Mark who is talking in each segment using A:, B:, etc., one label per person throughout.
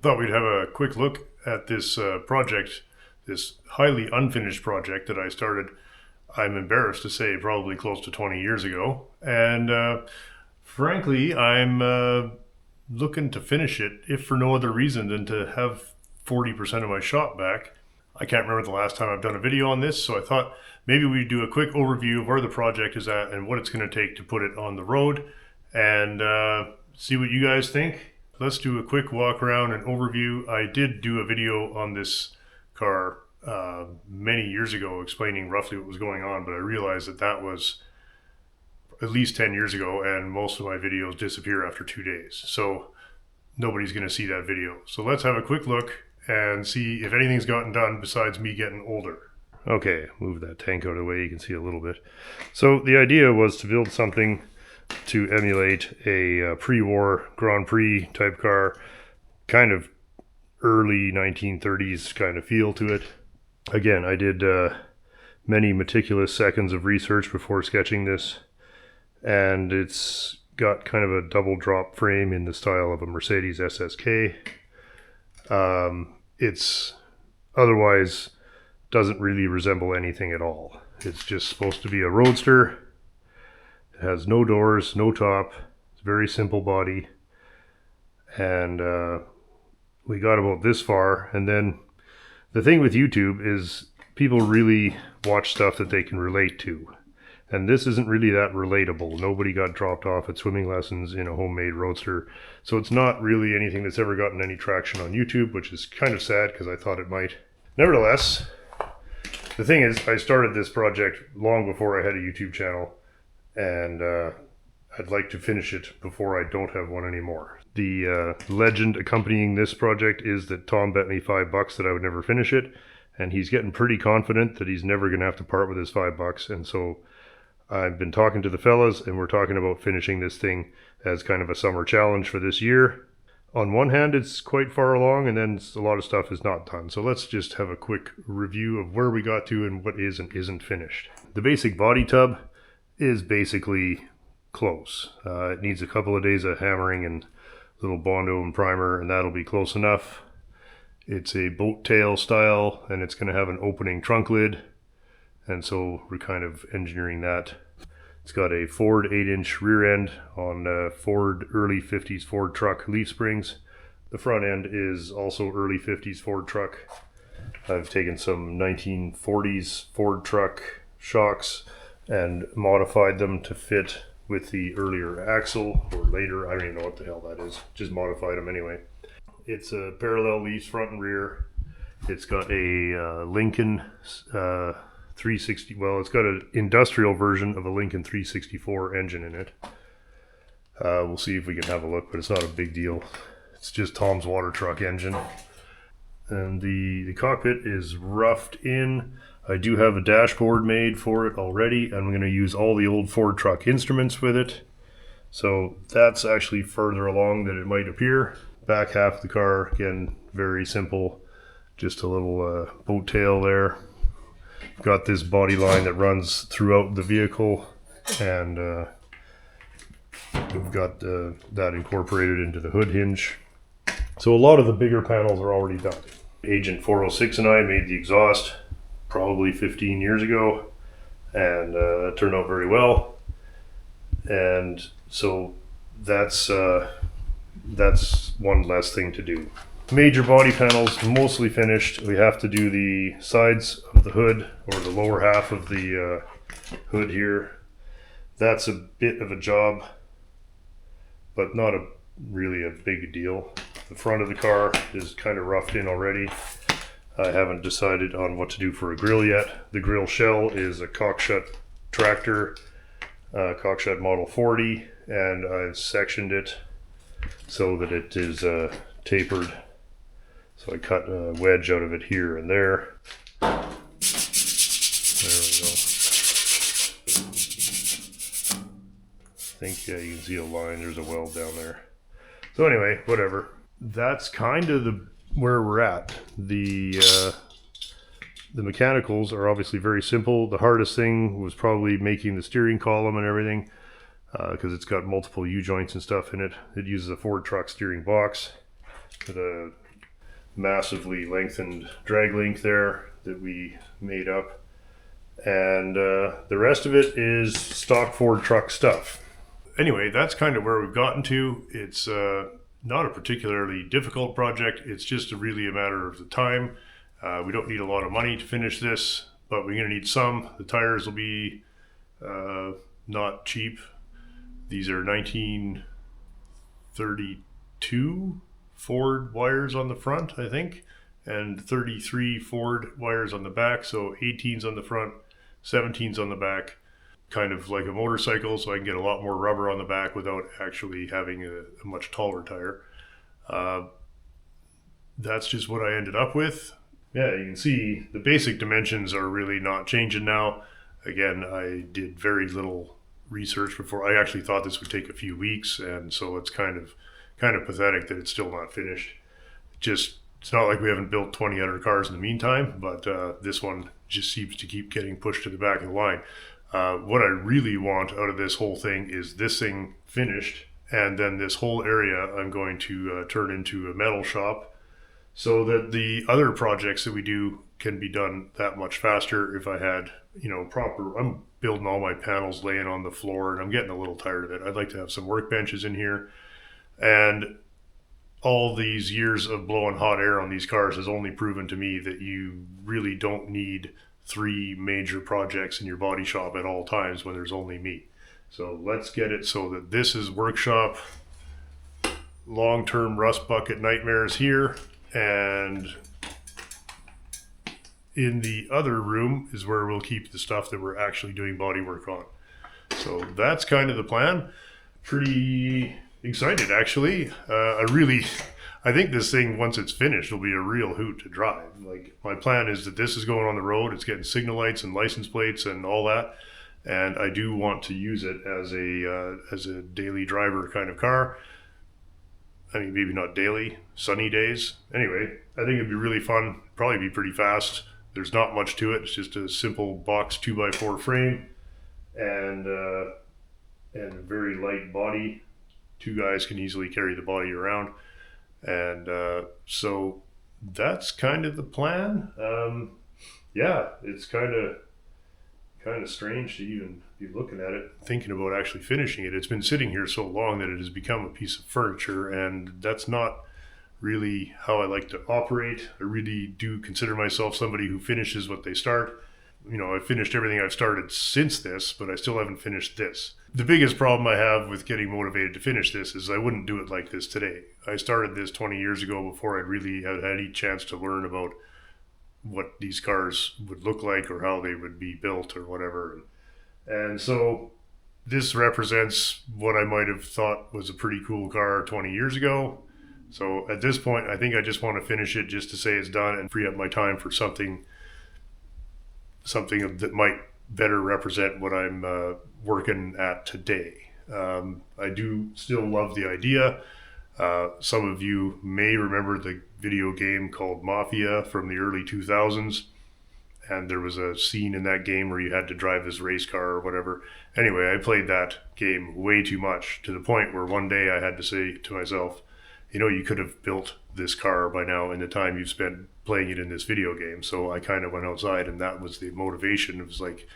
A: Thought we'd have a quick look at this project, this highly unfinished project that I started, I'm embarrassed to say, probably close to 20 years ago. And frankly, I'm looking to finish it, if for no other reason than to have 40% of my shop back. I can't remember the last time I've done a video on this, so I thought maybe we'd do a quick overview of where the project is at and what it's going to take to put it on the road, and see what you guys think. Let's do a quick walk around and overview. I did do a video on this car many years ago explaining roughly what was going on, but I realized that that was at least 10 years ago, and most of my videos disappear after 2 days. So nobody's going to see that video. So let's have a quick look and see if anything's gotten done besides me getting older. Okay, move that tank out of the way, you can see a little bit. So the idea was to build something to emulate a pre-war Grand Prix type car, kind of early 1930s kind of feel to it. Again, I did many meticulous seconds of research before sketching this, and it's got kind of a double drop frame in the style of a Mercedes SSK. It's otherwise doesn't really resemble anything at all. It's just supposed to be a roadster. It has no doors, no top. It's a very simple body. And we got about this far. And then the thing with YouTube is people really watch stuff that they can relate to. And this isn't really that relatable. Nobody got dropped off at swimming lessons in a homemade roadster. So it's not really anything that's ever gotten any traction on YouTube, which is kind of sad because I thought it might. Nevertheless, the thing is, I started this project long before I had a YouTube channel, and I'd like to finish it before I don't have one anymore. The legend accompanying this project is that Tom bet me $5 that I would never finish it, and he's getting pretty confident that he's never going to have to part with his $5, and so I've been talking to the fellas, and we're talking about finishing this thing as kind of a summer challenge for this year. On one hand, it's quite far along, and then a lot of stuff is not done. So let's just have a quick review of where we got to and what is and isn't finished. The basic body tub is basically close. It needs a couple of days of hammering and little Bondo and primer, and that'll be close enough. It's a boat tail style, and it's going to have an opening trunk lid, and so we're kind of engineering that. It's got a Ford 8-inch rear end on Ford early 50s Ford truck leaf springs. The front end is also early 50s Ford truck. I've taken some 1940s Ford truck shocks and modified them to fit with the earlier axle, or later, I don't even know what the hell that is. Just modified them anyway. It's a parallel leaves front and rear. It's got a Lincoln 360, well, it's got an industrial version of a Lincoln 364 engine in it. We'll see if we can have a look, but it's not a big deal. It's just Tom's water truck engine. And the cockpit is roughed in. I do have a dashboard made for it already, and I'm going to use all the old Ford truck instruments with it. So that's actually further along than it might appear. Back half of the car, again, very simple. Just a little boat tail there. Got this body line that runs throughout the vehicle, and we've got that incorporated into the hood hinge. So a lot of the bigger panels are already done. Agent 406 and I made the exhaust probably 15 years ago, and that turned out very well. And so that's one less thing to do. Major body panels mostly finished. We have to do the sides of the hood, or the lower half of the hood here. That's a bit of a job, but not really a big deal. The front of the car is kind of roughed in already. I haven't decided on what to do for a grill yet. The grill shell is a Cockshut tractor, Cockshut Model 40, and I've sectioned it so that it is tapered. So I cut a wedge out of it here and there. There we go. I think, yeah, you can see a line. There's a weld down there. So anyway, whatever. That's kind of where we're at. The mechanicals are obviously very simple. The hardest thing was probably making the steering column and everything, because it's got multiple U-joints and stuff in it. It uses a Ford truck steering box with a massively lengthened drag link there that we made up. And the rest of it is stock Ford truck stuff. Anyway, that's kind of where we've gotten to. It's not a particularly difficult project. It's just really a matter of the time. We don't need a lot of money to finish this, but we're going to need some. The tires will be not cheap. These are 1932 Ford wires on the front, I think, and 33 Ford wires on the back. So 18s on the front, 17s on the back, kind of like a motorcycle, so I can get a lot more rubber on the back without actually having a much taller tire. That's just what I ended up with. Yeah, you can see the basic dimensions are really not changing now. Again, I did very little research before. I actually thought this would take a few weeks, and so it's kind of pathetic that it's still not finished. It's not like we haven't built 20 other cars in the meantime, but this one just seems to keep getting pushed to the back of the line. What I really want out of this whole thing is this thing finished, and then this whole area I'm going to turn into a metal shop, so that the other projects that we do can be done that much faster. If I had, I'm building all my panels laying on the floor, and I'm getting a little tired of it. I'd like to have some workbenches in here, and all these years of blowing hot air on these cars has only proven to me that you really don't need 3 major projects in your body shop at all times when there's only me. So let's get it so that this is workshop, long-term rust bucket nightmares here, and in the other room is where we'll keep the stuff that we're actually doing body work on. So that's kind of the plan. Pretty excited, actually. I think this thing, once it's finished, will be a real hoot to drive. Like, my plan is that this is going on the road. It's getting signal lights and license plates and all that, and I do want to use it as a daily driver kind of car. I mean, maybe not daily, sunny days. Anyway, I think it'd be really fun. Probably be pretty fast. There's not much to it. It's just a simple box 2x4 frame and a very light body. 2 guys can easily carry the body around. And so that's kind of the plan. Yeah, it's kind of strange to even be looking at it, thinking about actually finishing it. It's been sitting here so long that it has become a piece of furniture, and that's not really how I like to operate. I really do consider myself somebody who finishes what they start. I've finished everything I've started since this, but I still haven't finished this. The biggest problem I have with getting motivated to finish this is I wouldn't do it like this today. I started this 20 years ago before I really had any chance to learn about what these cars would look like or how they would be built or whatever. And so this represents what I might have thought was a pretty cool car 20 years ago. So at this point, I think I just want to finish it just to say it's done and free up my time for something that might better represent what I'm working at today. I do still love the idea. Some of you may remember the video game called Mafia from the early 2000s. And there was a scene in that game where you had to drive this race car or whatever. Anyway, I played that game way too much, to the point where one day I had to say to myself, you could have built this car by now in the time you've spent playing it in this video game. So I kind of went outside, and that was the motivation. It was like,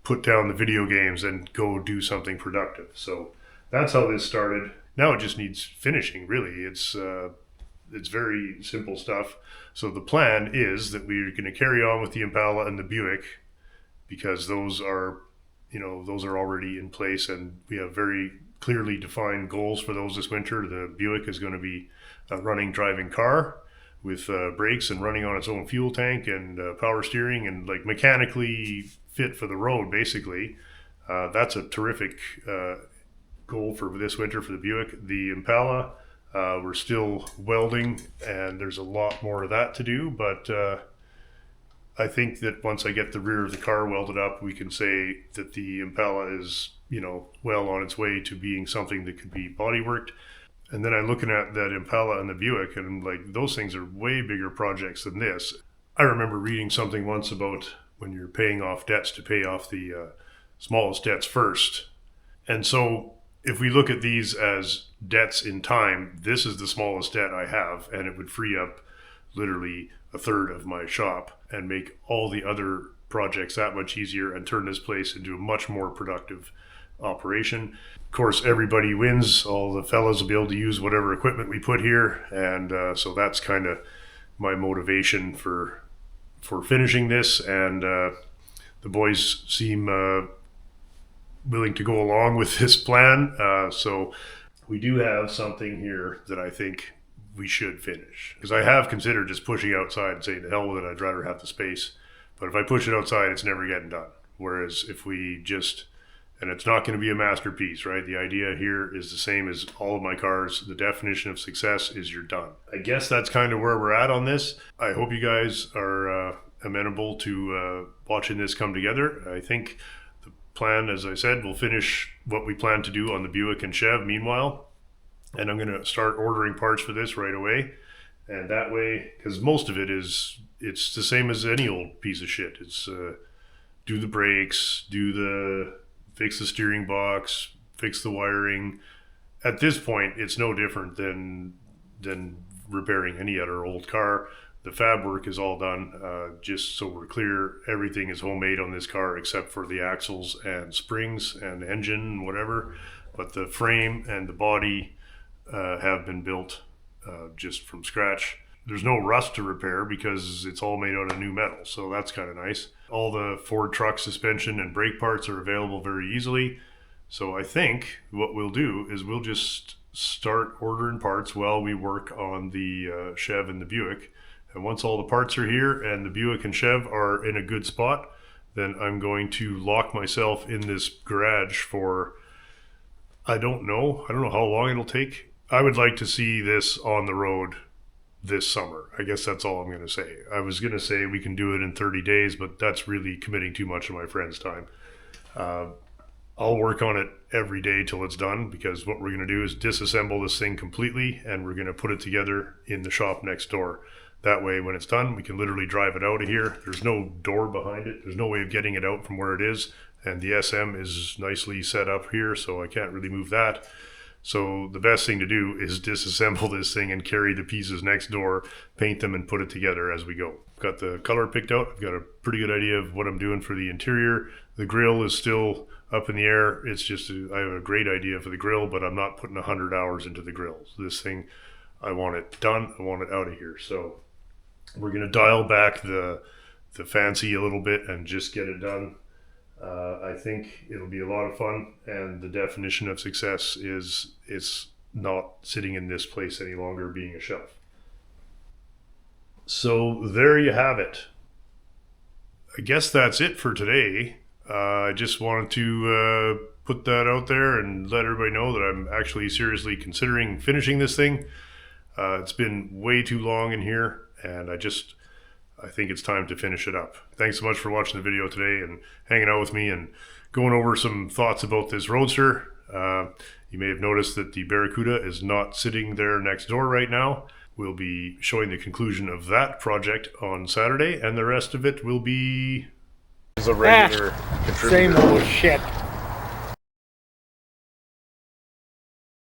A: put down the video games and go do something productive. So that's how this started. Now it just needs finishing, really. It's very simple stuff. So the plan is that we're going to carry on with the Impala and the Buick, because those are already in place, and we have very clearly defined goals for those this winter. The Buick is going to be a running, driving car with brakes and running on its own fuel tank and power steering and like mechanically fit for the road, basically. That's a terrific goal for this winter for the Buick. The Impala, we're still welding, and there's a lot more of that to do, but I think that once I get the rear of the car welded up, we can say that the Impala is, well on its way to being something that could be body worked. And then I'm looking at that Impala and the Buick, and like, those things are way bigger projects than this. I remember reading something once about when you're paying off debts, to pay off the smallest debts first. And so if we look at these as debts in time, this is the smallest debt I have, and it would free up literally a third of my shop and make all the other projects that much easier and turn this place into a much more productive operation. Of course, everybody wins. All the fellas will be able to use whatever equipment we put here, and so that's kind of my motivation for finishing this. And the boys seem willing to go along with this plan. So we do have something here that I think we should finish, because I have considered just pushing outside and saying to hell with it, I'd rather have the space. But if I push it outside, it's never getting done. Whereas if we just, and it's not going to be a masterpiece, right? The idea here is the same as all of my cars. The definition of success is you're done. I guess that's kind of where we're at on this. I hope you guys are amenable to watching this come together. I think the plan, as I said, we'll finish what we plan to do on the Buick and Chev meanwhile. And I'm going to start ordering parts for this right away. And that way, because most of it is, it's the same as any old piece of shit. It's do the brakes, fix the steering box, fix the wiring. At this point, it's no different than repairing any other old car. The fab work is all done. Just so we're clear, everything is homemade on this car except for the axles and springs and engine and whatever. But the frame and the body have been built just from scratch. There's no rust to repair because it's all made out of new metal, so that's kind of nice. All the Ford truck suspension and brake parts are available very easily. So I think what we'll do is we'll just start ordering parts while we work on the Chev and the Buick. And once all the parts are here and the Buick and Chev are in a good spot, then I'm going to lock myself in this garage for, I don't know how long it'll take. I would like to see this on the road this summer. I guess that's all I'm going to say. I was going to say we can do it in 30 days, but that's really committing too much of my friend's time. I'll work on it every day till it's done, because what we're going to do is disassemble this thing completely and we're going to put it together in the shop next door. That way, when it's done, we can literally drive it out of here. There's no door behind it. There's no way of getting it out from where it is. And the SM is nicely set up here, so I can't really move that. So the best thing to do is disassemble this thing and carry the pieces next door, paint them, and put it together as we go. I've got the color picked out. I've got a pretty good idea of what I'm doing for the interior. The grill is still up in the air. It's just, I have a great idea for the grill, but I'm not putting 100 hours into the grill. So this thing, I want it done. I want it out of here. So we're going to dial back the fancy a little bit and just get it done. I think it'll be a lot of fun, and the definition of success is it's not sitting in this place any longer being a shelf. So there you have it. I guess that's it for today. I just wanted to put that out there and let everybody know that I'm actually seriously considering finishing this thing. It's been way too long in here, and I think it's time to finish it up. Thanks so much for watching the video today and hanging out with me and going over some thoughts about this Roadster. You may have noticed that the Barracuda is not sitting there next door right now. We'll be showing the conclusion of that project on Saturday, and the rest of it will be a regular contributor.
B: Same old shit.